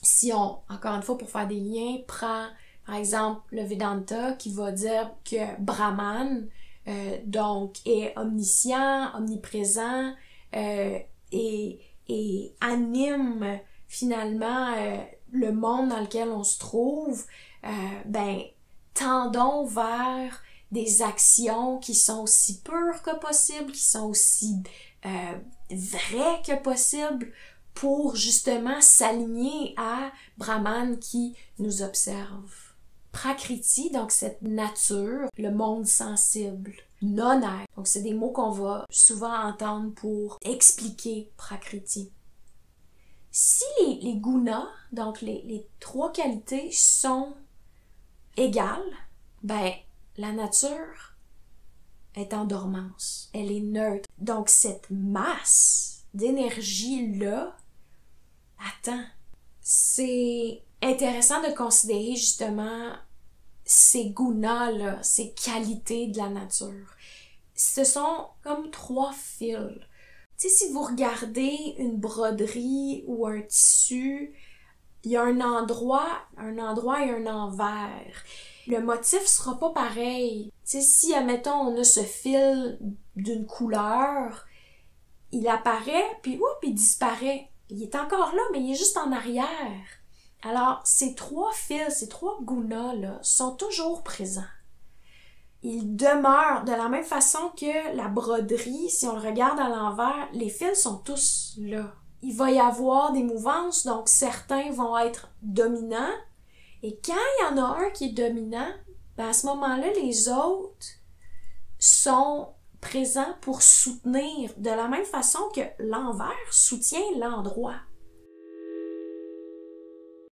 Si on, encore une fois, pour faire des liens, prend par exemple le Vedanta qui va dire que Brahman, donc, est omniscient, omniprésent, et anime finalement le monde dans lequel on se trouve, ben, tendons vers des actions qui sont aussi pures que possible, qui sont aussi vraies que possible, pour justement s'aligner à Brahman qui nous observe. Prakriti, donc cette nature, le monde sensible, non-être. Donc c'est des mots qu'on va souvent entendre pour expliquer Prakriti. Si les gunas, donc les trois qualités, sont égales, ben la nature est en dormance, elle est neutre. Donc cette masse d'énergie-là, attends, c'est intéressant de considérer justement ces gunas-là, ces qualités de la nature. Ce sont comme trois fils. Tu sais, si vous regardez une broderie ou un tissu, il y a un endroit et un envers. Le motif sera pas pareil. Tu sais, si, admettons, on a ce fil d'une couleur, il apparaît, puis il disparaît. Il est encore là, mais il est juste en arrière. Alors, ces trois fils, ces trois gunas-là, sont toujours présents. Ils demeurent de la même façon que la broderie, si on le regarde à l'envers, les fils sont tous là. Il va y avoir des mouvances, donc certains vont être dominants, et quand il y en a un qui est dominant, ben à ce moment-là, les autres sont présents pour soutenir, de la même façon que l'envers soutient l'endroit.